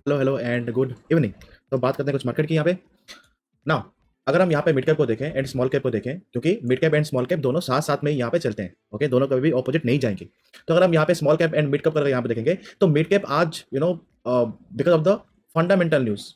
Hello hello and good evening. तो बात करते हैं कुछ मार्केट की यहाँ पे ना। अगर हम यहाँ पे मिड कैप को देखें एंड स्मॉल कैप को देखें, क्योंकि mid cap and small cap दोनों साथ साथ में ही यहाँ पे चलते हैं, ओके, दोनों कभी भी ऑपोजिट नहीं जाएंगे। तो अगर हम यहाँ पे small cap and mid cap करके यहाँ पे देखेंगे तो मिड कैप आज because of the fundamental news,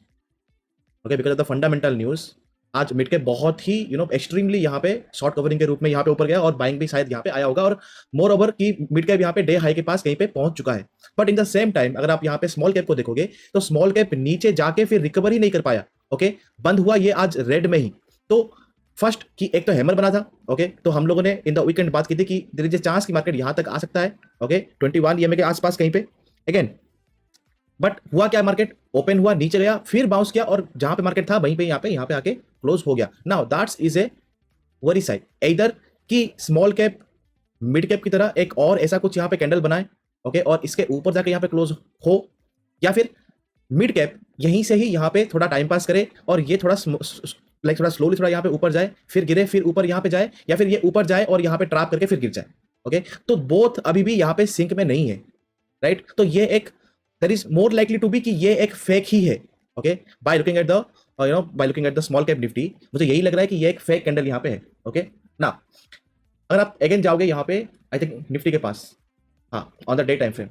okay, because of the fundamental news आज मिड कैप बहुत ही एक्सट्रीमली यहाँ पे शॉर्ट कवरिंग के रूप में यहाँ पे ऊपर गया और बाइंग भी शायद यहाँ पे आया होगा, और मोर ओवर की मिड कैप यहाँ पे डे हाई के पास कहीं पे पहुंच चुका है। But in the same time अगर आप यहाँ पे स्मॉल कैप को देखोगे तो स्मॉल कैप नीचे जाके फिर रिकवर ही नहीं कर पाया, ओके, बंद हुआ ये आज रेड में ही। तो फर्स्ट कि एक तो हैमर बना था, ओके, तो हम लोगों ने इन द वीकेंड बात की थी कि देयर इज अ चांस कि मार्केट यहां तक आ सकता है, ओके, 21 ईएमए के आसपास कहीं पे अगेन। बट हुआ क्या, मार्केट ओपन हुआ, नीचे गया, फिर बाउंस किया और जहां पे मार्केट था वहीं पे यहाँ पे आके क्लोज हो गया। Now that's is a worry side, इधर कि स्मॉल कैप मिड कैप की तरह एक और ऐसा कुछ यहाँ पे कैंडल बनाए, ओके, और इसके ऊपर जाके यहाँ पे क्लोज हो, या फिर मिड कैप यहीं से ही यहाँ पे थोड़ा टाइम पास करे और ये थोड़ा थोड़ा स्लोली थोड़ा यहाँ पे ऊपर जाए, फिर गिरे, फिर ऊपर यहाँ पे जाए, या फिर ये ऊपर जाए और यहाँ पे ट्रैप करके फिर गिर जाए, ओके। तो बोथ अभी भी यहाँ पे सिंक में नहीं है, राइट। तो ये एक there is more likely to be कि ये एक फेक ही है, okay, by looking at the by looking at the small cap Nifty मुझे यही लग रहा है कि ये एक फेक कैंडल यहाँ पे है, ओके ना। अगर आप अगेन जाओगे यहाँ पे आई थिंक निफ्टी के पास, हाँ, on the day time frame,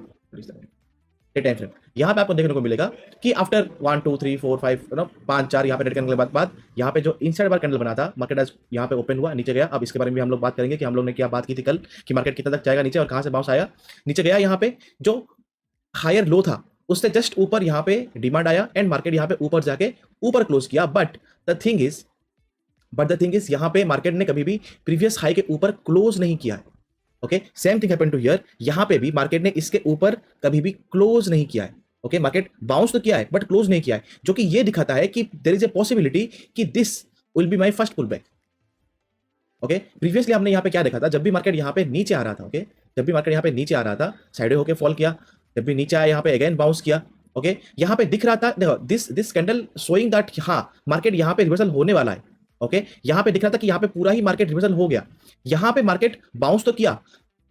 day time frame यहाँ पे आपको देखने को मिलेगा कि आफ्टर 1 2 3 4 5 5 4 यहाँ पे रेड कैंडल के बाद यहाँ पे जो इनसाइड बार कैंडल बना था, मार्केट आज यहाँ पे ओपन हुआ, नीचे गया। अब इसके बारे में भी हम लोग बात करेंगे कि हम लोग ने क्या बात की थी कल कि मार्केट कितना तक जाएगा नीचे और कहाँ से बाउंस आया, नीचे गया, यहाँ पे जो हायर लो था उससे जस्ट ऊपर यहाँ पे डिमांड आया एंड मार्केट यहाँ पे ऊपर जाके ऊपर क्लोज किया। बट द थिंग इज यहाँ पे मार्केट ने कभी भी प्रीवियस हाई के ऊपर क्लोज नहीं किया है, okay. Same thing happened to here, यहाँ पे भी मार्केट ने इसके ऊपर कभी भी क्लोज नहीं किया है, ओके। मार्केट बाउंस तो किया है बट क्लोज नहीं किया है, जो कि ये दिखाता है कि देयर इज ए पॉसिबिलिटी कि this will be my first pull back, okay. Previously हमने यहाँ पे क्या देखा था, जब भी मार्केट यहाँ पे नीचे आ रहा था, ओके, जब भी मार्केट यहाँ पे नीचे आ रहा था साइड होके फॉल किया, जब भी नीचे आया यहाँ पे अगेन बाउंस किया, ओके। यहाँ पे दिख रहा था, देखो दिस कैंडल शोइंग दैट हाँ मार्केट यहाँ पे रिवर्सल होने वाला है, ओके। यहाँ पे दिख रहा था कि यहाँ पे पूरा ही मार्केट रिवर्सल हो गया, यहाँ पे मार्केट बाउंस तो किया,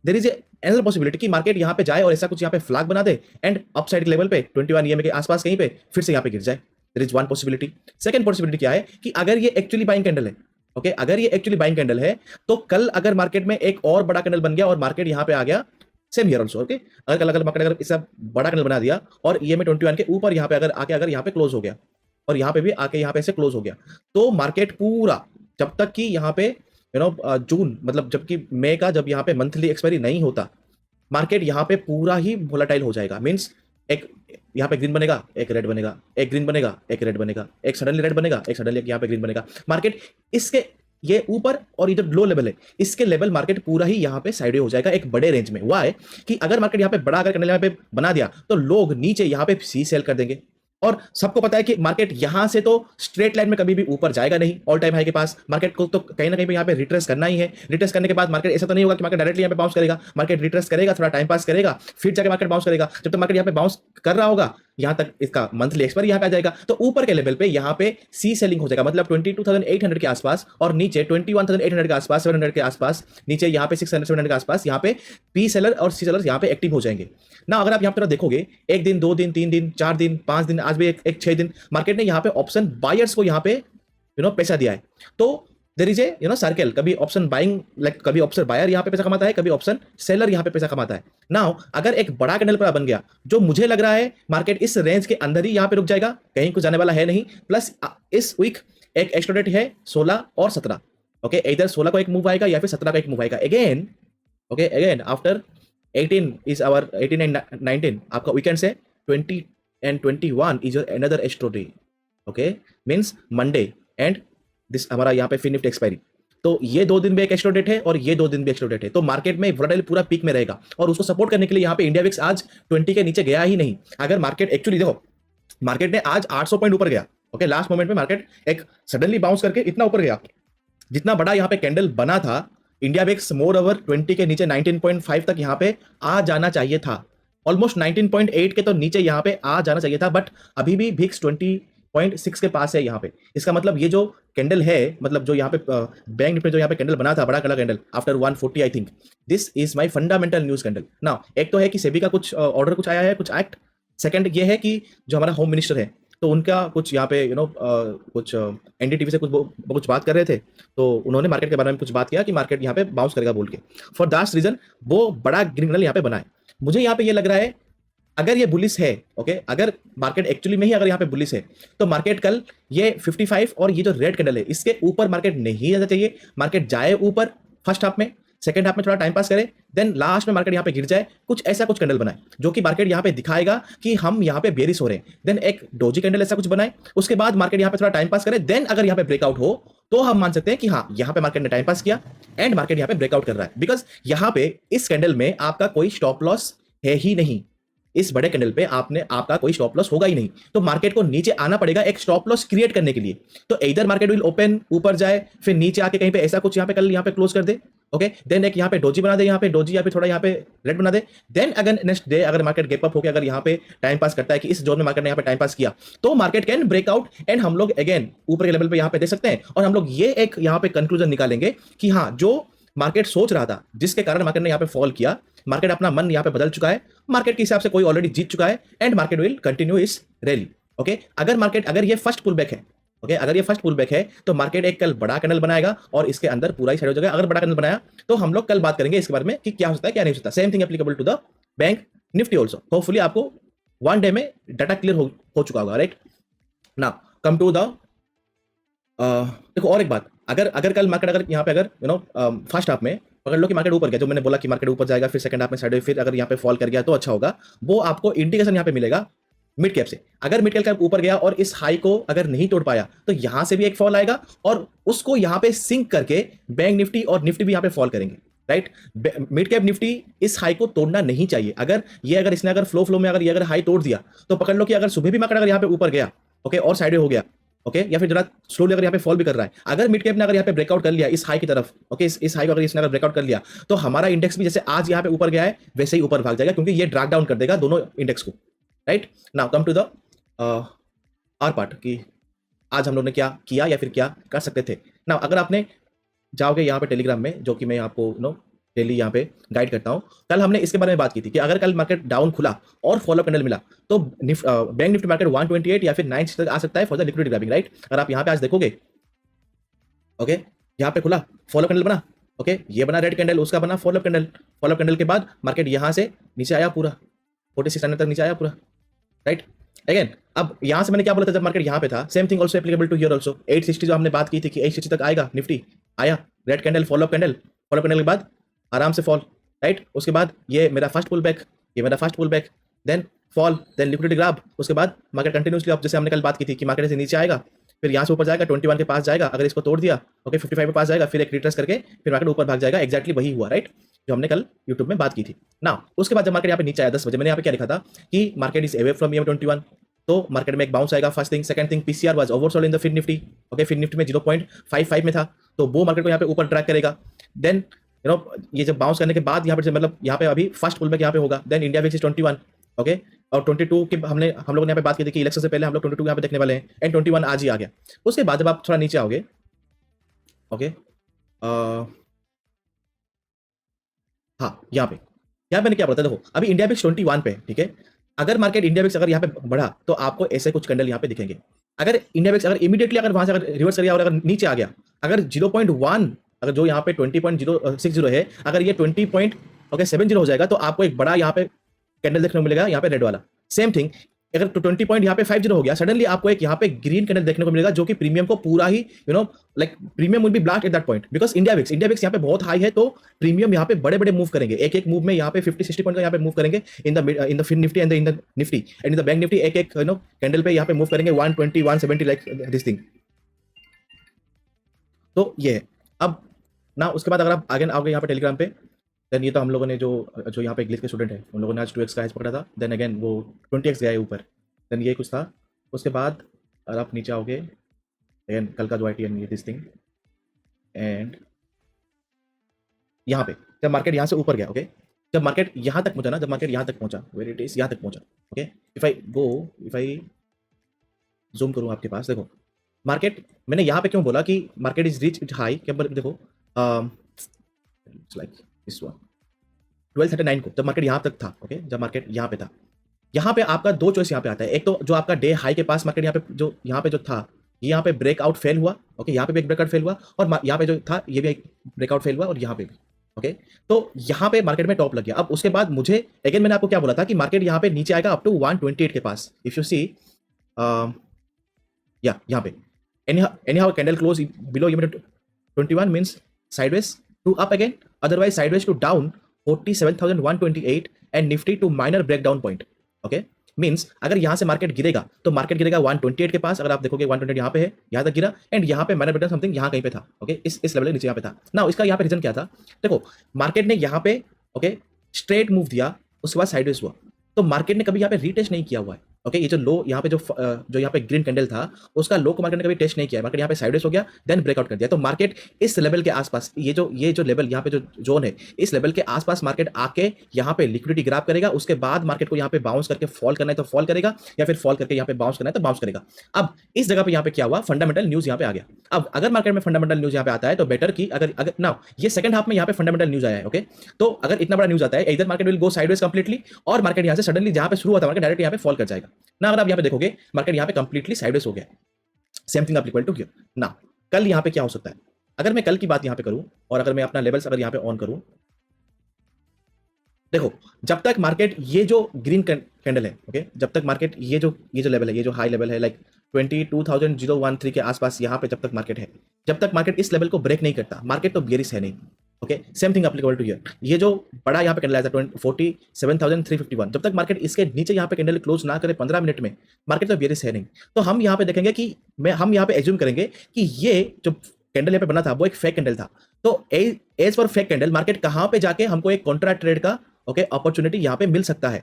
देयर इज एनदर पॉसिबिलिटी कि मार्केट यहाँ पे जाए और ऐसा कुछ यहाँ पे फ्लैग बना दे एंड अपसाइड लेवल पे 21 ईएमए के आसपास कहीं पे फिर से यहाँ पे गिर जाए। There is one possibility. Second possibility क्या है कि अगर ये एक्चुअली बाइंग कैंडल है, ओके, अगर ये एक्चुअली बाइंग कैंडल है तो कल अगर मार्केट में एक और बड़ा कैंडल बन गया और मार्केट यहाँ पे आ गया, सेम हियर ऑल्सो, ओके, अगर कल अगर मार्केट अगर इससे बड़ा कैंडल बना दिया और ईएमए 21 के ऊपर यहाँ पे अगर आके अगर यहाँ पे क्लोज हो गया और यहाँ पे भी आके यहाँ पे ऐसे क्लोज हो गया, तो मार्केट पूरा जब तक कि यहाँ पे जून मतलब जबकि मई का जब यहाँ पे मंथली एक्सपायरी नहीं होता, मार्केट यहाँ पे पूरा ही वोलेटाइल हो जाएगा। मींस एक यहाँ पे ग्रीन बनेगा, एक रेड बनेगा, एक ग्रीन बनेगा, एक रेड बनेगा, एक सडनली रेड बनेगा, एक सडनली यहाँ पे ग्रीन बनेगा। मार्केट इसके ये ऊपर और इधर लो लेवल है, इसके लेवल मार्केट पूरा ही यहाँ पे साइड हो जाएगा एक बड़े रेंज में। वाई कि अगर मार्केट यहाँ पे बड़ा अगर कैंडल यहाँ पे बना दिया तो लोग नीचे यहाँ पे सी सेल कर देंगे, और सबको पता है कि मार्केट यहां से तो स्ट्रेट लाइन में कभी भी ऊपर जाएगा नहीं ऑल टाइम हाई के पास। मार्केट को तो कहीं ना कहीं पे यहाँ पे रिट्रेस करना ही है। रिट्रेस करने के बाद मार्केट ऐसा तो नहीं होगा कि मार्केट डायरेक्टली यहाँ पे बाउंस करेगा, मार्केट रिट्रेस करेगा, थोड़ा टाइम पास करेगा, फिर जाके मार्केट बाउंस करेगा। जब तक मार्केट यहाँ पे बाउंस कर रहा होगा यहाँ तक इसका मंथली एक्सपायरी यहाँ पे आ जाएगा, तो ऊपर के लेवल पे यहाँ पे सी सेलिंग हो जाएगा, मतलब 22,800 के आसपास, और नीचे 21,800 के आसपास, 700 के आसपास, नीचे यहाँ पे 600 700 के आसपास यहाँ पे पी सेलर और सी सेलर यहाँ पे एक्टिव हो जाएंगे ना। अगर आप यहाँ पर देखोगे एक दिन, 2 दिन, 3 दिन, 4 दिन, 5 दिन, आज भी एक 6 दिन मार्केट ने यहाँ पे ऑप्शन बायर्स को यहाँ पे पैसा दिया है। तो देयर इज ए सर्कल, कभी ऑप्शन बाइंग लाइक कभी ऑप्शन बायर यहाँ पे पैसा कमाता है, कभी ऑप्शन सेलर यहाँ पे पैसा कमाता है। नाउ अगर एक बड़ा कैंडल पर बन गया, जो मुझे लग रहा है मार्केट इस रेंज के अंदर ही यहाँ पे रुक जाएगा, कहीं कुछ जाने वाला है नहीं। प्लस इस वीक एक एक्स्ट्रा डेट है 16 और 17, ओके, इधर 16 को एक मूव आएगा या फिर 17 का एक मूव आएगा again, okay, again after 18 is our 18 and 19 आपका वीकेंड से 20 and 21 is another extra day, okay, means Monday and this हमारा यहाँ पे फिर निफ्टी एक्सपायरी। तो ये 2 दिन भी एक एक्स्ट्रा डेट है और ये 2 दिन भी एक्स्ट्रा डेट है। तो मार्केट में वोलेटाइल पूरा पीक में रहेगा और उसको सपोर्ट करने के लिए यहाँ पे इंडिया विक्स आज 20 के नीचे गया ही नहीं। अगर मार्केट एक्चुअली देखो, मार्केट ने आज 800 पॉइंट ऊपर गया, ओके, लास्ट मोमेंट में मार्केट एक सडनली बाउंस करके इतना ऊपर गया, जितना बड़ा यहाँ पे कैंडल बना था, इंडिया विक्स मोर ओवर 20 के नीचे 19.5 तक यहाँ पे आ जाना चाहिए था, ऑलमोस्ट 19.8 के तो नीचे यहाँ पे आ जाना चाहिए था, बट अभी भी भिक्स 20.6 के पास है यहाँ पे। इसका मतलब ये जो कैंडल है, मतलब जो यहाँ पे बैंक निफ्टी जो यहाँ पे कैंडल बना था, बड़ा colour candle after 140 I think, this is my fundamental news candle. Now एक तो है कि सेबी का कुछ ऑर्डर कुछ आया है, कुछ एक्ट, सेकंड ये है कि जो हमारा होम मिनिस्टर है, तो उनका कुछ यहाँ पे कुछ एनडीटीवी से कुछ बात कर रहे थे, तो उन्होंने मार्केट के बारे में कुछ बात किया कि मार्केट यहाँ पे बाउंस करेगा बोल के। फॉर दैट रीजन वो बड़ा ग्रीन कैंडल यहाँ पे बनाए। मुझे यहाँ पे ये लग रहा है अगर ये बुलिस है, ओके, अगर मार्केट एक्चुअली में ही अगर यहाँ पे बुलिस है, तो मार्केट कल ये 55 और ये जो रेड कैंडल है इसके ऊपर मार्केट नहीं जाना चाहिए। मार्केट जाए ऊपर फर्स्ट हाफ में, सेकंड हाफ में थोड़ा टाइम पास करे, देन लास्ट में मार्केट यहाँ पे गिर जाए, कुछ ऐसा कुछ कैंडल बनाए जो कि मार्केट यहाँ पे दिखाएगा कि हम यहाँ पे बेरिश हो रहे हैं। देन एक डोजी कैंडल ऐसा कुछ बनाए, उसके बाद मार्केट यहाँ पे थोड़ा टाइम पास करे, देन अगर यहाँ पे ब्रेकआउट हो तो हम मान सकते हैं कि हाँ यहाँ पे मार्केट ने टाइम पास किया एंड मार्केट यहाँ पे ब्रेकआउट कर रहा है। बिकॉज यहाँ पे इस कैंडल में आपका कोई स्टॉप लॉस है ही नहीं। इस बड़े कैंडल पे आपका कोई स्टॉप लॉस होगा ही नहीं, तो मार्केट को नीचे आना पड़ेगा एक स्टॉप लॉस क्रिएट करने के लिए। तो इधर मार्केट विल ओपन ऊपर जाए, फिर नीचे आके कहीं पे ऐसा कुछ यहाँ पे कल यहाँ पे क्लोज कर दे, ओके, देन एक यहाँ पे डोजी बना दे, यहाँ पे डोजी, यहाँ पे थोड़ा यहाँ पे रेड बना दे, देन अगर नेक्स्ट डे अगर मार्केट गैप अप होकर अगर यहाँ पे टाइम पास करता है कि इस जोन में मार्केट ने यहाँ पे टाइम पास किया, तो मार्केट कैन ब्रेकआउट एंड हम लोग अगेन ऊपर के लेवल पे यहाँ पे दे सकते हैं। और हम लोग ये एक यहाँ पे कंक्लूजन निकालेंगे कि हाँ जो मार्केट सोच रहा था, जिसके कारण मार्केट ने यहाँ पे फॉल किया, मार्केट अपना मन यहाँ पे बदल चुका है, मार्केट के हिसाब से कोई ऑलरेडी जीत चुका है एंड मार्केट विल कंटिन्यू इस रैली। ओके, अगर ये फर्स्ट पुल बैक है, ओके, अगर ये फर्स्ट पुल बैक है तो मार्केट एक कल बड़ा कैंडल बनाएगा और इसके अंदर पूरा ही साइड हो जाएगा। अगर बड़ा कैंडल बनाया तो हम लोग कल बात करेंगे इसके बारे में कि क्या हो सकता है क्या नहीं हो सकता। Same thing applicable to the Bank Nifty also. Hopefully आपको वन डे में डाटा क्लियर हो चुका होगा, right. Now come to the देखो और एक बात, अगर कल मार्केट अगर यहाँ पे अगर फर्स्ट हाफ में पकड़ लो कि मार्केट ऊपर गया, जो मैंने बोला कि मार्केट ऊपर जाएगा, फिर सेकंड हाफ में साइड फिर अगर यहाँ पे फॉल कर गया तो अच्छा होगा। वो आपको इंडिकेशन यहाँ पे मिलेगा मिड कैप से। अगर मिड कैप ऊपर गया और इस हाई को अगर नहीं तोड़ पाया तो यहां से भी एक फॉल आएगा और उसको यहाँ पे सिंक करके बैंक निफ्टी और निफ्टी भी यहाँ पे फॉल करेंगे, राइट। मिड कैप निफ्टी इस हाई को तोड़ना नहीं चाहिए। अगर इसने अगर फ्लो में अगर ये अगर हाई तोड़ दिया तो पकड़ लो कि अगर सुबह भी मार्केट अगर यहाँ पे ऊपर गया, ओके, और साइड हो गया, ओके, या फिर जरा स्लोली अगर यहाँ पे फॉल भी कर रहा है, अगर मिड कैप ने अगर यहाँ पे ब्रेकआउट कर लिया इस हाई की तरफ, ओके, इस हाई को अगर इसने अगर ब्रेकआउट कर लिया तो हमारा इंडेक्स भी जैसे आज यहाँ पे ऊपर गया है वैसे ही ऊपर भाग जाएगा, क्योंकि ये ड्रैग डाउन कर देगा दोनों इंडेक्स को, right. Now come to the R part कि आज हम लोग ने क्या किया या फिर क्या कर सकते थे। नाउ अगर आपने जाओगे यहाँ पे टेलीग्राम में, जो कि मैं आपको डेली यहाँ पे गाइड करता हूँ, कल हमने इसके बारे में बात की थी कि अगर कल मार्केट डाउन खुला और फॉलो कैंडल मिला तो बैंक निफ्टी मार्केट 128 या फिर 9 तक आ सकता है for the liquidity grabbing, right. अगर आप यहाँ पे आज देखोगे, ओके, यहाँ पे खुला फॉलो कैंडल बना, ओके, ये बना रेड कैंडल, उसका बना फॉलो कैंडल के बाद मार्केट यहाँ से नीचे आया पूरा 4600 तक नीचे आया पूरा, राइट। अगेन अब यहां से मैंने क्या बोला था जब मार्केट यहां पे था, same thing also applicable to here also. 860 जो हमने बात की थी कि 860 तक आएगा निफ्टी, आया रेड कैंडल, फॉलो कैंडल के बाद आराम से फॉल, राइट। उसके बाद ये मेरा first pull back, then fall, then liquidity grab, उसके बाद मार्केट कंटिन्यूसली अब जैसे हमने कल बात की थी कि मार्केट से नीचे आएगा, फिर यहाँ से ऊपर जाएगा 21 के पास जाएगा, अगर इसको तोड़ दिया, ओके, 55 के पास जाएगा, फिर एक रिट्रेस करके फिर मार्केट ऊपर भाग जाएगा। एक्जैक्टली वही हुआ, राइट, जो हमने कल यूट्यूब में बात की थी ना। उसके बाद जब मार्केट यहाँ पे नीचे आया 10 बजे, मैंने यहाँ पे क्या लिखा था कि market is away from EM21, तो मार्केट में एक बाउंस आएगा, first thing. Second thing, PCR was oversold in the Fin Nifty, okay, Fin Nifty में 0.55 में था, तो वो मार्केट को यहाँ पे ऊपर ट्रैक करेगा। देन ये जब बाउंस करने के बाद यहाँ पे मतलब यहाँ पे अभी फर्स्ट पुल बैक यहाँ पे होगा, देन इंडिया विक्स 21, ओके, और 22 के हम लोगों ने यहाँ पे बात की थी कि इलेक्शन से पहले हम लोग 22 यहाँ पे देखने वाले हैं, एंड 21 आज ही आ गया। उसके बाद जब आप थोड़ा नीचे आओगे, ओके, हाँ, यहाँ पे क्या बोलता है, देखो अभी इंडिया विक्स 21 पे, ठीक है। अगर मार्केट इंडिया विक्स अगर यहाँ पे बढ़ा तो आपको ऐसे कुछ कैंडल यहाँ पे दिखेंगे। अगर इंडिया विक्स अगर इमीडिएटली अगर वहां से अगर रिवर्स कर गया और अगर नीचे आ गया, अगर 0.1 अगर जो यहाँ पे 20.060 है, अगर ये 20.70 हो जाएगा तो आपको एक बड़ा यहाँ पे कैंडल देखने को मिलेगा, यहाँ पे रेड वाला। सेम थिंग अगर 20 पॉइंट यहाँ पे 50 हो गया, सडनली आपको एक यहाँ पे ग्रीन कैंडल देखने को मिलेगा, जो कि प्रीमियम को पूरा ही like premium will be blast at that point, because India VIX यहाँ पे बहुत हाई है, तो प्रीमियम यहाँ पे बड़े बड़े मूव करेंगे, एक मूव में यहाँ पे 50-60 पॉइंट का यहाँ पे मूव करेंगे in the Fin Nifty and in the Nifty and in the Bank Nifty, एक कैंडल पे यहाँ पे मूव करेंगे 120 170 लाइक दिस थिंग। तो ये है। अब ना उसके बाद अगर आप आगे आओगे यहाँ पे टेलीग्राम पे, देन ये तो हम लोगों ने जो यहाँ पे इंग्लिश के स्टूडेंट है उन लोगों ने आज 2x का हाइज पकड़ा था, देन अगेन वो 20x गया है ऊपर, देन ये कुछ था। उसके बाद अगर आप नीचे आओगे, अगेन कल का जो ITN ये दिस थिंग, एंड यहाँ पे जब मार्केट यहाँ से ऊपर गया, ओके, जब मार्केट यहाँ तक पहुंचा ना, जब मार्केट यहाँ तक पहुंचा, वेयर इट इज, यहाँ तक पहुंचा, ओके, इफ आई जूम करूँ आपके पास, देखो मार्केट, मैंने यहाँ पे क्यों बोला कि मार्केट इज रीच हाई, क्या देखो लाइक दिस वन 1239 को जब मार्केट यहाँ तक था, ओके, जब मार्केट यहाँ पे था, यहाँ पे आपका दो चॉइस यहाँ पे आता है। एक तो जो आपका डे हाई के पास मार्केट यहाँ पे जो था, ये यहाँ पे ब्रेकआउट फेल हुआ, ओके, यहाँ पे भी एक ब्रेकआउट फेल हुआ, और यहाँ पे जो था ये भी एक ब्रेकआउट फेल हुआ, और यहाँ पे भी, ओके। तो यहाँ पे मार्केट में टॉप लग गया। अब उसके बाद मुझे अगेन मैंने आपको क्या बोला था कि मार्केट यहाँ पे नीचे आएगा अप टू 128 के पास। इफ यू सी या यहाँ पे anyhow candle close below EMA 21 means sideways to up again, otherwise sideways to down 47,128 and nifty to minor breakdown point, okay, means अगर यहाँ से मार्केट गिरेगा तो मार्केट गिरेगा 128 के पास। अगर आप देखोगे 128 यहाँ पे है, यहाँ तक गिरा, एंड यहाँ पे माइनर ब्रेकडाउन समथिंग यहाँ कहीं पे था, ओके, इस लेवल के नीचे यहाँ पे था ना। इसका यहाँ पे रीजन क्या था, देखो मार्केट ने यहाँ पे ओके स्ट्रेट मूव दिया, उसके बाद साइडवेज हुआ, तो मार्केट ने कभी यहाँ पे रीटेस्ट नहीं किया हुआ है, ओके। ये जो लो यहाँ पे जो यहाँ पे ग्रीन कैंडल था उसका लो को मार्केट ने कभी टेस्ट नहीं किया, मार्केट यहाँ पे साइडवेज हो गया, देन ब्रेकआउट कर दिया। तो मार्केट इस लेवल के आसपास, ये जो लेवल यहाँ पे जो जोन है, इस लेवल के आसपास मार्केट आके यहाँ पे लिक्विडिटी ग्रैब करेगा, उसके बाद मार्केट को यहाँ पे बाउंस करके फॉल करना है तो फॉल करेगा, या फिर फॉल करके यहाँ पे बाउंस करना है तो बाउंस करेगा। अब इस जगह पे यहाँ पे क्या हुआ, फंडामेंटल न्यूज यहाँ पे आ गया। अब अगर मार्केट में फंडामेंटल न्यूज यहाँ पे आता है तो बेटर की अगर नाउ ये सेकंड हाफ में यहाँ पे फंडामेंटल न्यूज आया है, ओके, तो अगर इतना बड़ा न्यूज आता है, इधर market will go sideways completely, और मार्केट यहाँ से सडनली जहाँ पे शुरू हुआ था मार्केट डायरेक्ट यहाँ पे फॉल कर जाएगा ना। अगर आप यहाँ पे देखोगे मार्केट यहाँ पे कंप्लीटली साइडवेज हो गया, same thing applicable to here ना। कल यहाँ पे क्या हो सकता है, अगर मैं कल की बात यहाँ पे करूं और अगर मैं अपना लेवल्स अगर यहाँ पे ऑन करूं, देखो जब तक मार्केट ये जो ग्रीन कैंडल है, ओके, जब तक मार्केट ये जो लेवल है, ये जो हाई लेवल है लाइक 22,013 के आसपास यहाँ पे जब तक मार्केट है, जब तक मार्केट इस लेवल को ब्रेक नहीं करता मार्केट तो बियरिश है नहीं, okay. Same thing applicable to here, ये जो बड़ा यहाँ पे कैंडल आया था 47,351, जब तक मार्केट इसके नीचे यहाँ पे कैंडल क्लोज ना करे 15 मिनट में, मार्केट तो बियरिश है नहीं। तो हम यहाँ पे देखेंगे कि हम यहाँ पे एज्यूम करेंगे कि ये जो कैंडल यहाँ पे बना था वो एक फेक कैंडल था। तो as for fake candle market कहाँ पे जाके हमको एक कॉन्ट्रा ट्रेड का ओके अपॉर्चुनिटी यहाँ पे मिल सकता है।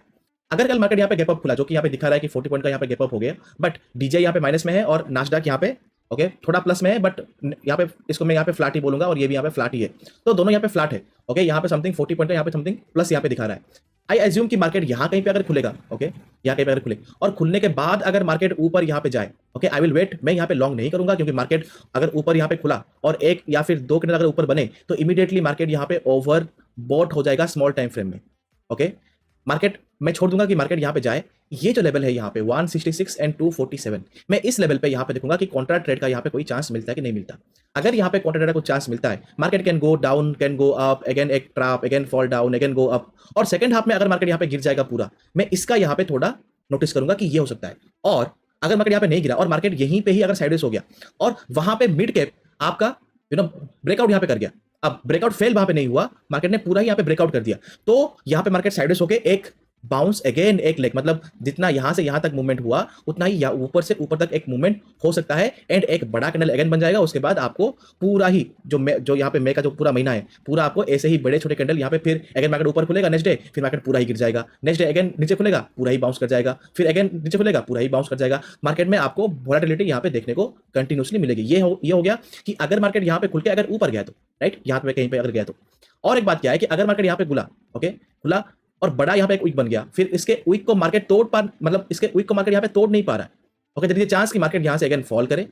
अगर कल मार्केट यहाँ पे गैप अप खुला, जो कि यहाँ पे दिखा रहा है कि 40 पॉइंट का यहाँ पे गैप अप हो गया, बट डीजे यहाँ पे माइनस में है और नास्डैक यहाँ पे ओके थोड़ा प्लस में है, बट यहाँ पे इसको मैं यहाँ पे फ्लैट ही बोलूंगा और ये भी यहाँ पे फ्लैट ही है, तो दोनों यहाँ पे फ्लैट है, ओके। यहाँ पे समथिंग 40 पॉइंट है, यहाँ पे समथिंग प्लस यहाँ पे दिखा रहा है। आई एज्यूम कि मार्केट यहाँ कहीं पे अगर खुलेगा, ओके, यहाँ कहीं पे अगर खुले और खुलने के बाद अगर मार्केट ऊपर यहाँ पे जाए, ओके, आई विल वेट, मैं यहाँ पे लॉन्ग नहीं करूंगा, क्योंकि मार्केट अगर ऊपर यहाँ पे खुला और एक या फिर दो कैंडल अगर ऊपर बने तो इमीडिएटली मार्केट यहाँ पे ओवर बॉट हो जाएगा स्मॉल टाइम फ्रेम में, ओके। मार्केट मैं छोड़ दूंगा कि मार्केट यहाँ पे जाए, ये जो लेवल है यहाँ पे 166 एंड 247, मैं इस लेवल पे यहाँ पे देखूंगा कि कॉन्ट्रा ट्रेड का यहाँ पे कोई चांस मिलता है कि नहीं मिलता। अगर यहाँ पे कॉन्ट्रा ट्रेड का कोई चांस मिलता है, market can go down, can go up, again एक trap, again fall down, again go up, और सेकंड हाफ में अगर मार्केट यहाँ पे गिर जाएगा पूरा, मैं इसका यहाँ पे थोड़ा नोटिस करूंगा कि ये हो सकता है। और अगर मार्केट यहाँ पे नहीं गिरा और मार्केट यहीं पे ही अगर साइडवेज हो गया और वहां पे मिड कैप आपका ब्रेकआउट यहाँ पे कर गया, अब ब्रेकआउट फेल वहां पे नहीं हुआ, मार्केट ने पूरा ही यहाँ पे ब्रेकआउट कर दिया, तो यहाँ पे मार्केट साइडवेज होके एक बाउंस अगेन एक लेग, मतलब जितना यहां से यहां तक मूवमेंट हुआ उतना ही ऊपर से ऊपर तक एक मूवमेंट हो सकता है, एंड एक बड़ा कैंडल अगेन बन जाएगा। उसके बाद आपको पूरा ही जो यहाँ पे मई का जो पूरा महीना है पूरा आपको ऐसे ही बड़े छोटे कैंडल यहाँ पे, फिर अगेन मार्केट ऊपर खुलेगा नेक्स्ट डे, फिर मार्केट पूरा ही गिर जाएगा, नेक्स्ट डे अगेन नीचे खुलेगा पूरा ही बाउंस कर जाएगा, फिर अगेन नीचे खुलेगा पूरा ही बाउंस कर जाएगा। मार्केट में आपको वोलेटिलिटी यहाँ पे देखने को कंटिन्यूसली मिलेगी। ये हो गया कि अगर मार्केट यहाँ पे खुल के अगर ऊपर गया तो राइट, यहाँ पे कहीं पे अगर गया तो। और एक बात क्या है कि अगर मार्केट यहाँ पे खुला, ओके, खुला और बड़ा यहाँ पे एक वीक बन गया, फिर इसके वीक को मार्केट मतलब इसके वीक को मार्केट यहाँ पे तोड़ नहीं पा रहा है, ओके, देयर इज चांस कि मार्केट यहाँ से अगेन फॉल करे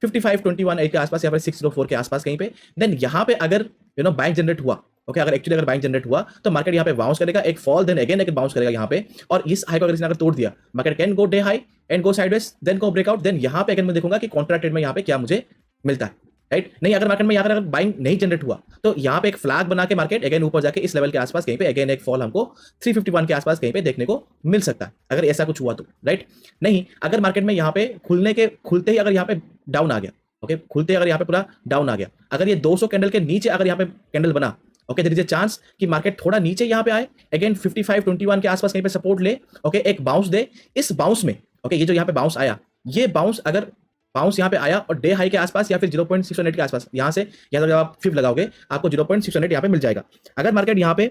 55-21 के आसपास, यहाँ पे 604 के आसपास कहीं पे, देन यहाँ पे अगर बाइंग जनरेट हुआ, ओके, अगर एक्चुअली अगर बाइंग जनरेट हुआ तो मार्केट यहाँ पे बाउंस करेगा, एक फॉल, देन अगेन एक बाउंस करेगा यहाँ पे, और इस हाई को अगर इसने अगर तोड़ दिया, market can go day high and go sideways, then go breakout, then यहाँ पे अगेन मैं देखूंगा कि कॉन्ट्रा ट्रेड में यहाँ पे क्या मुझे मिलता है, राइट। नहीं, अगर मार्केट में यहाँ अगर बाइंग नहीं जनरेट हुआ तो यहाँ पे एक फ्लैग बना के मार्केट अगेन ऊपर जाके इस लेवल के आसपास कहीं पे अगेन एक फॉल हमको 351 के आसपास कहीं पे देखने को मिल सकता है, अगर ऐसा कुछ हुआ तो, राइट। नहीं, अगर मार्केट में यहाँ पे खुलते ही अगर यहाँ पे डाउन आ गया, ओके, खुलते अगर यहाँ पे पूरा डाउन आ गया, अगर ये 200 कैंडल के नीचे अगर यहाँ पे कैंडल बना, okay, there is a chance कि मार्केट थोड़ा नीचे यहाँ पे आए, अगेन 55-21 के आसपास कहीं पे सपोर्ट ले, ओके, एक बाउंस दे, इस बाउंस में, ओके, ये जो यहाँ पे बाउंस आया, ये बाउंस अगर बाउंस यहाँ पे आया और डे हाई के आसपास या फिर 0.618 के आसपास, यहाँ से यहाँ जब आप फिफ्थ लगाओगे आपको 0.618 यहाँ पे मिल जाएगा। अगर मार्केट यहाँ पे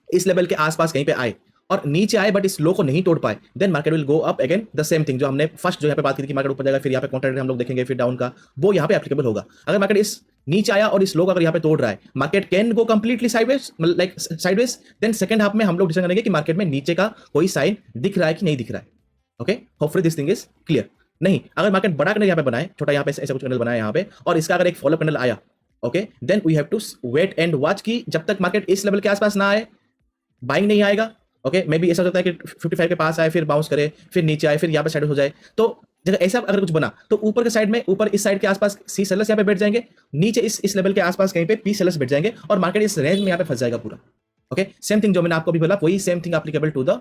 इस लेवल के आसपास कहीं पे आए और नीचे आए बट इस लो को नहीं तोड़ पाए, then market will go up again, the same thing जो हमने फर्स्ट जो यहाँ पे बात की थी कि मार्केट ऊपर जाएगा, फिर यहाँ पे कॉन्ट्रा ट्रेड हम लोग देखेंगे, फिर डाउन का, वो यहाँ पे एप्लीकेबल होगा। अगर मार्केट इस नीचे आया और इस लो को अगर यहाँ पे तोड़ रहा है, market can go completely sideways, like sideways, then second half में हम लोग डिसाइड करेंगे कि मार्केट में नीचे का कोई साइन दिख रहा है कि नहीं दिख रहा है, okay. Hopefully this thing is clear. नहीं, अगर मार्केट बड़ा कैंडल यहाँ पे बनाए, छोटा यहाँ पे ऐसा कुछ कैंडल बनाया यहाँ पे, और इसका अगर एक फॉलो कैंडल आया, okay, then we have to wait and watch कि जब तक मार्केट इस लेवल के आसपास ना आए बाइंग नहीं आएगा, ओके मे बी ऐसा हो सकता है कि 55 के पास आए, फिर बाउंस करे, फिर नीचे आए, फिर यहाँ पे साइड हो जाए। तो जब ऐसा अगर कुछ बना तो ऊपर के साइड में, ऊपर इस साइड के आसपास सी सेलर्स यहाँ पे बैठ जाएंगे, नीचे इस लेवल के आसपास कहीं पे पी सेलर्स बैठ जाएंगे और मार्केट इस रेंज में यहाँ पे फंस जाएगा पूरा। ओके सेम थिंग जो मैंने आपको भी बोला, वही same thing applicable to the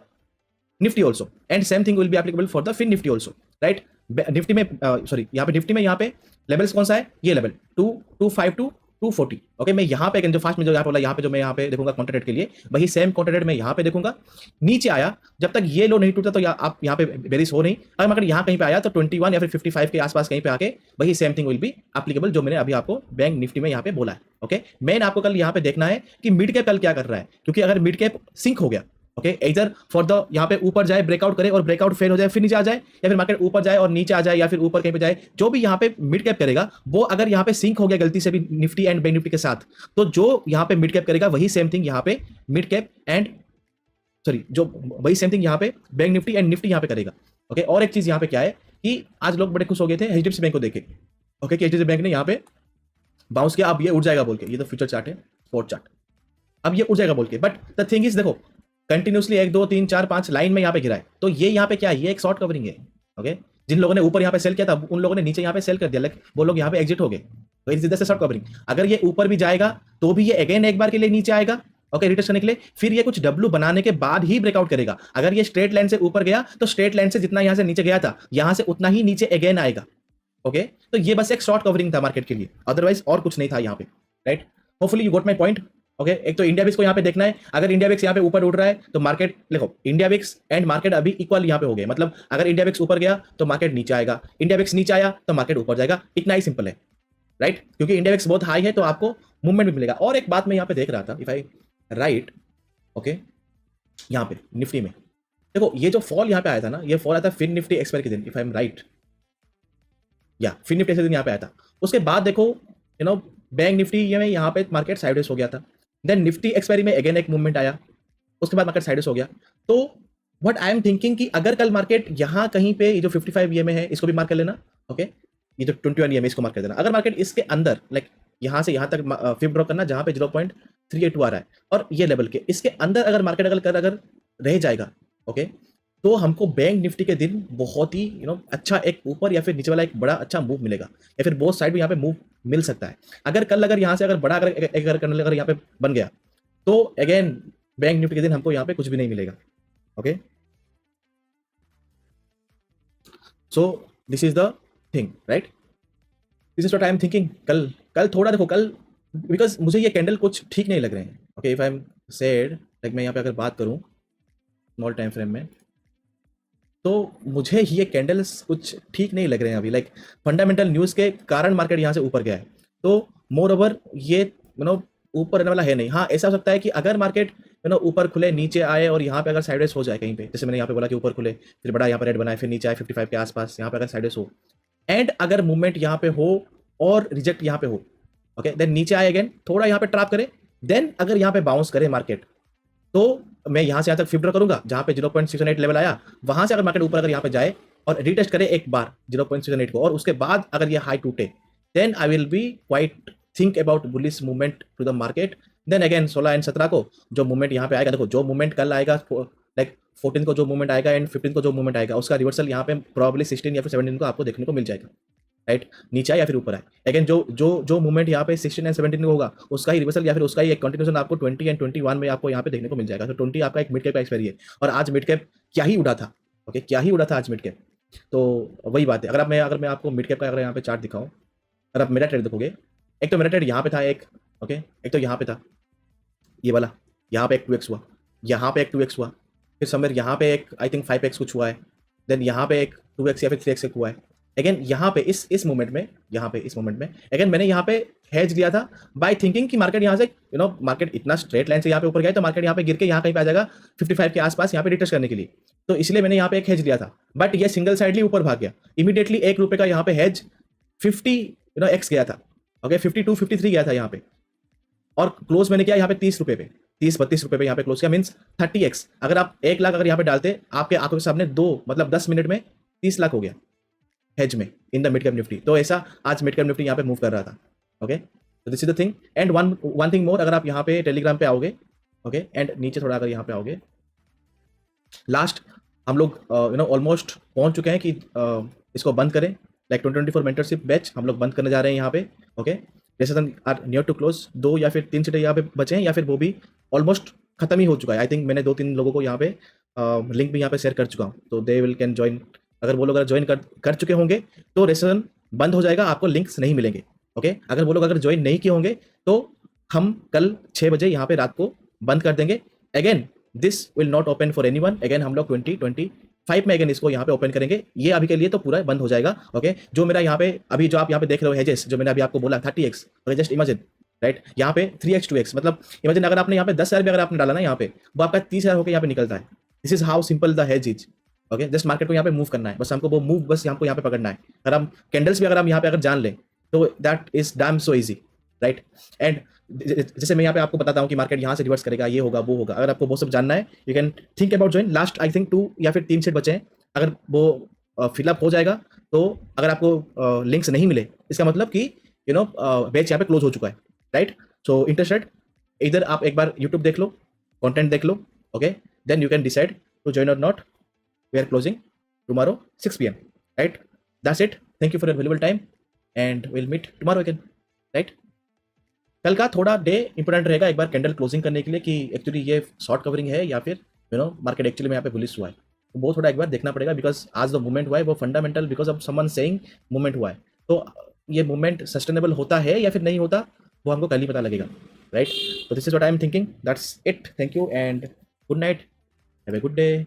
Nifty also, and same thing will be applicable for the Fin Nifty also, right. Nifty में सॉरी यहाँ पे निफ्टी में यहाँ पे लेवल्स कौन सा है, ये लेवल 252 240। ओके मैं यहाँ पे जो फास्ट में जो यहाँ बोला, यहाँ पे जो मैं यहाँ पे देखूंगा कॉन्ट्रैक्ट के लिए, वही सेम कॉन्ट्रैक्ट मैं यहाँ पे देखूंगा। नीचे आया, जब तक ये लो नहीं टूटा तो आप यहाँ पे बेरिस हो नहीं। अगर मार्केट यहाँ कहीं पे आया तो 21 या फिर 55 के आसपास कहीं पे आके वही same thing will be applicable जो मैंने अभी आपको बैंक निफ्टी में यहाँ पे बोला है। ओके मेन आपको कल यहाँ पे देखना है कि मिड कैप कल क्या कर रहा है, क्योंकि अगर मिड कैप सिंक हो गया, ओके इधर फॉर द यहाँ पे ऊपर जाए, ब्रेकआउट करे और ब्रेकआउट फेल हो जाए, फिर नीचे आ जाए, या फिर मार्केट ऊपर जाए और नीचे आ जाए, या फिर ऊपर कहीं पे जाए, जो भी यहाँ पे मिड कैप करेगा वो अगर यहाँ पे सिंक हो गया गलती से भी निफ्टी एंड बैंक निफ्टी के साथ, तो जो यहाँ पे मिड कैप करेगा वही सेम थिंग यहाँ पे मिड कैप एंड सॉरी जो वही सेम थिंग यहाँ पे बैंक निफ्टी एंड निफ्टी यहाँ पे करेगा। ओके और एक चीज यहाँ पे क्या है कि आज लोग बड़े खुश हो गए थे एचडीएफसी बैंक को देखे, ओके कि एचडीएफसी बैंक ने यहाँ पे बाउंस किया, अब ये उड़ जाएगा बोल के, ये तो फ्यूचर चार्ट है, स्पॉट चार्ट, अब ये उड़ जाएगा बोल के। बट द थिंग इज देखो कंटिन्यूसली 1 2 3 4 5 लाइन में यहाँ पे गिरा है, तो ये यहाँ पे क्या है, ये एक शॉर्ट कवरिंग है। ओके जिन लोगों ने ऊपर यहाँ पे सेल किया था उन लोगों ने नीचे यहाँ पे सेल कर दिया, लाइक वो लोग यहाँ पे एग्जिट हो गए, तो इस से शॉर्ट कवरिंग। अगर ये ऊपर भी जाएगा तो भी ये अगेन एक बार के लिए नीचे आएगा, ओके रिटर्न करने के लिए, फिर ये कुछ डब्ल्यू बनाने के बाद ही ब्रेकआउट करेगा। अगर ये स्ट्रेट लाइन से ऊपर गया तो स्ट्रेट लाइन से जितना यहाँ से नीचे गया था यहाँ से उतना ही नीचे अगेन आएगा। ओके तो ये बस एक शॉर्ट कवरिंग था मार्केट के लिए, अदरवाइज और कुछ नहीं था यहाँ पे, right. Hopefully you got my point. Okay एक तो इंडिया विक्स को यहाँ पे देखना है, अगर इंडिया विक्स यहाँ पे ऊपर उड़ रहा है तो मार्केट देखो, इंडिया विक्स एंड मार्केट अभी इक्वल यहाँ पे हो गए, मतलब अगर इंडिया विक्स ऊपर गया तो मार्केट नीचे आएगा, इंडिया विक्स नीचे आया तो मार्केट ऊपर जाएगा, इतना ही सिंपल है, राइट। क्योंकि इंडिया विक्स बहुत हाई है तो आपको मूवमेंट भी मिलेगा। और एक बात मैं यहाँ पे देख रहा था, इफ आई राइट, ओके यहाँ पे निफ्टी में देखो ये जो फॉल यहाँ पे आया था ना, ये फॉल आया था फिन निफ्टी एक्सपायर के दिन, इफ आई एम राइट, या फिन निफ्टी के दिन यहाँ पे आया था। उसके बाद देखो बैंक निफ्टी में यहाँ पे मार्केट साइडवेज हो गया था, देन निफ्टी एक्सपायरी में अगेन एक मूवमेंट आया, उसके बाद मार्केट साइडवेज हो गया। तो व्हाट आई एम थिंकिंग कि अगर कल मार्केट यहाँ कहीं पे ये जो 55 ईएमए है इसको भी मार्क कर लेना, ओके ये जो 21 ईएमए इसको मार्क कर देना। अगर मार्केट इसके अंदर लाइक यहाँ से यहाँ तक फिप ड्रॉ करना जहाँ पे 0.382 आ रहा है और ये लेवल के इसके अंदर अगर मार्केट अगर रह जाएगा, ओके तो हमको बैंक निफ्टी के दिन बहुत ही अच्छा एक ऊपर या फिर नीचे वाला एक बड़ा अच्छा मूव मिलेगा, या फिर बोथ साइड में यहाँ पे मूव मिल सकता है। अगर कल अगर यहाँ से अगर बड़ा अगर यहाँ पे बन गया तो अगेन बैंक निफ्टी के दिन हमको यहाँ पे कुछ भी नहीं मिलेगा। Okay so this is the thing, right, this is what I am thinking. कल थोड़ा देखो कल, बिकॉज मुझे ये कैंडल कुछ ठीक नहीं लग रहे हैं। Okay if I am said like मैं यहाँ पे अगर बात करूँ स्मॉल टाइम फ्रेम में, तो मुझे ये कैंडल्स कुछ ठीक नहीं लग रहे हैं अभी, लाइक फंडामेंटल न्यूज़ के कारण मार्केट यहाँ से ऊपर गया है, तो मोर ओवर ये ऊपर रहने वाला है नहीं। हाँ ऐसा हो सकता है कि अगर मार्केट ऊपर खुले नीचे आए और यहाँ पे अगर साइडवेज हो जाए कहीं पे, जैसे मैंने यहाँ पे बोला कि ऊपर खुले फिर बड़ा यहाँ पे रेड बनाए फिर नीचे आए 55 के आसपास, यहाँ पे अगर साइडवेज हो एंड अगर मूवमेंट यहाँ पे हो और रिजेक्ट यहाँ पे हो, ओके देन नीचे आए अगेन थोड़ा यहाँ पे ट्रैप करे, देन अगर यहाँ पे बाउंस करे मार्केट तो मैं यहाँ से यहाँ तक फिफ्टर करूंगा जहाँ पे 0.618 लेवल आया, वहां से अगर मार्केट ऊपर अगर यहाँ पे जाए और रीटेस्ट करे एक बार 0.618 को और उसके बाद अगर ये हाई टूटे, then I will be quite think about bullish movement to the market. Then again 16 and 17 को जो मूवमेंट यहाँ पे आएगा, देखो जो मूवमेंट कल आएगा लाइक 14 को जो मूवमेंट आएगा एंड 15 को जो मूवमेंट आएगा उसका रिवर्सल यहाँ पे प्रॉब्ली 16 या फिर 17 को आपको देखने को मिल जाएगा, राइट। नीचे आए या फिर ऊपर आए, अगेन जो मूवमेंट यहाँ पे 16 एंड 17 को होगा उसका ही रिवर्सल या फिर उसका ही एक कंटिन्यूएशन आपको 20 एंड 21 में आपको यहाँ पे देखने को मिल जाएगा। तो 20 आपका एक मिड कैप का एक्सपायरी है और आज मिड कैप क्या ही उड़ा था, ओके क्या ही उड़ा था आज मिड कैप। तो वही बात है, अगर मैं आपको मिड कैप का अगर यहाँ पे चार्ट दिखाऊँ, अगर आप मेरा ट्रेड देखोगे, एक तो मेरा ट्रेड यहाँ पे था एक, ओके एक तो यहाँ पे था ये वाला, यहाँ पे एक 2x हुआ, यहाँ पे एक 2x हुआ, फिर समवेयर यहाँ पे एक आई थिंक 5x कुछ हुआ है, देन यहाँ पे एक 2x या फिर 3x हुआ है। अगेन यहाँ पे इस मोमेंट में अगेन मैंने यहाँ पे हेज लिया था बाय थिंकिंग कि मार्केट यहाँ से मार्केट इतना स्ट्रेट लाइन से यहाँ पे ऊपर गया तो मार्केट यहाँ पे गिर के यहाँ कहीं पे आ जाएगा 55 के आसपास यहाँ पे रिटर्न करने के लिए, तो इसलिए मैंने यहाँ पे एक हेज लिया था। बट ये सिंगल साइडली ऊपर भाग गया, इमीडिएटली ₹1 का यहाँ पे हेज 50 एक्स गया था, ओके 52 53 गया था यहाँ पे, और क्लोज मैंने किया यहाँ पे ₹30 पे 30-32 पे यहाँ पे क्लोज किया, मीन्स 30x। अगर आप 1 लाख अगर यहाँ पे डालते आपके आंखों के सामने 10 मिनट में 30 लाख हो गया हेज में in the mid cap Nifty. तो ऐसा आज मिड कैप निफ्टी यहाँ पे मूव कर रहा था, ओके तो this is the thing. And one thing more, अगर आप यहाँ पे टेलीग्राम पे आओगे, ओके एंड नीचे थोड़ा अगर यहाँ पे आओगे, लास्ट हम लोग ऑलमोस्ट पहुंच चुके हैं कि इसको बंद करें, लाइक 2024 मेंटरशिप बैच हम लोग बंद करने जा रहे हैं यहाँ पे। Okay, registration are near to close, 2 या फिर 3 सीटें यहाँ पे बचे हैं, या फिर वो भी ऑलमोस्ट खत्म ही हो चुका है। आई थिंक मैंने 2-3 लोगों को यहाँ पे लिंक भी यहाँ पे शेयर कर चुका हूँ, तो दे विल कैन ज्वाइन। अगर वो लोग ज्वाइन कर चुके होंगे तो रेजिस्ट्रेशन बंद हो जाएगा, आपको लिंक्स नहीं मिलेंगे। ओके, अगर वो लोग ज्वाइन नहीं किए होंगे तो हम कल 6 बजे यहाँ पे रात को बंद कर देंगे। Again this will not open for anyone, again हम लोग 2025 में अगेन इसको यहाँ पे ओपन करेंगे। ये अभी के लिए तो पूरा बंद हो जाएगा। ओके, जो मेरा यहाँ पे अभी जो आप यहाँ पे देख रहे हो हेजेस, जो मैंने अभी आपको बोला 30x, okay, just imagine, right, यहाँ पे 3x 2x, मतलब इमेजिन अगर आपने यहाँ पे 10,000 भी अगर आपने डाला ना यहाँ पे, वो आपका 30,000 होकर यहाँ पे निकलता है। This is how simple the hedge is. Okay, just market को यहाँ पे मूव करना है, बस हमको वो मूव बस हमको यहाँ पे पकड़ना है। अगर हम कैंडल्स भी अगर हम यहाँ पे अगर जान लें तो that is damn so easy, right. And जैसे मैं यहाँ पे आपको बताता हूँ कि मार्केट यहाँ से रिवर्स करेगा, ये होगा वो होगा, अगर आपको वो सब जानना है you can think about join. Last I think 2 या फिर 3 सेट बचे हैं, अगर वो फिलअप हो जाएगा तो अगर आपको लिंक्स नहीं मिले इसका मतलब कि बैच यहाँ पे क्लोज हो चुका है, राइट। सो इंटरेस्टेड, इधर आप एक बार यूट्यूब देख लो, कंटेंट देख लो, okay, then you can decide to join और not. We are closing tomorrow 6 PM, right. That's it, thank you for your valuable time and will meet tomorrow again, right. कल का थोड़ा डे इंपॉर्टेंट रहेगा एक बार candle closing करने के लिए कि एक्चुअली ये शॉर्ट कवरिंग है या फिर मार्केट एक्चुअली में यहाँ पे बुलिश हुआ है, तो वो थोड़ा एक बार देखना पड़ेगा। बिकॉज आज जो मूवमेंट हुआ है वो fundamental because of someone saying movement हुआ है, तो ये मूवमेंट सस्टेनेबल होता है या फिर नहीं होता वो हमको कल ही पता लगेगा, राइट। तो this is what I am thinking, that's it, thank you and good night, have a good day.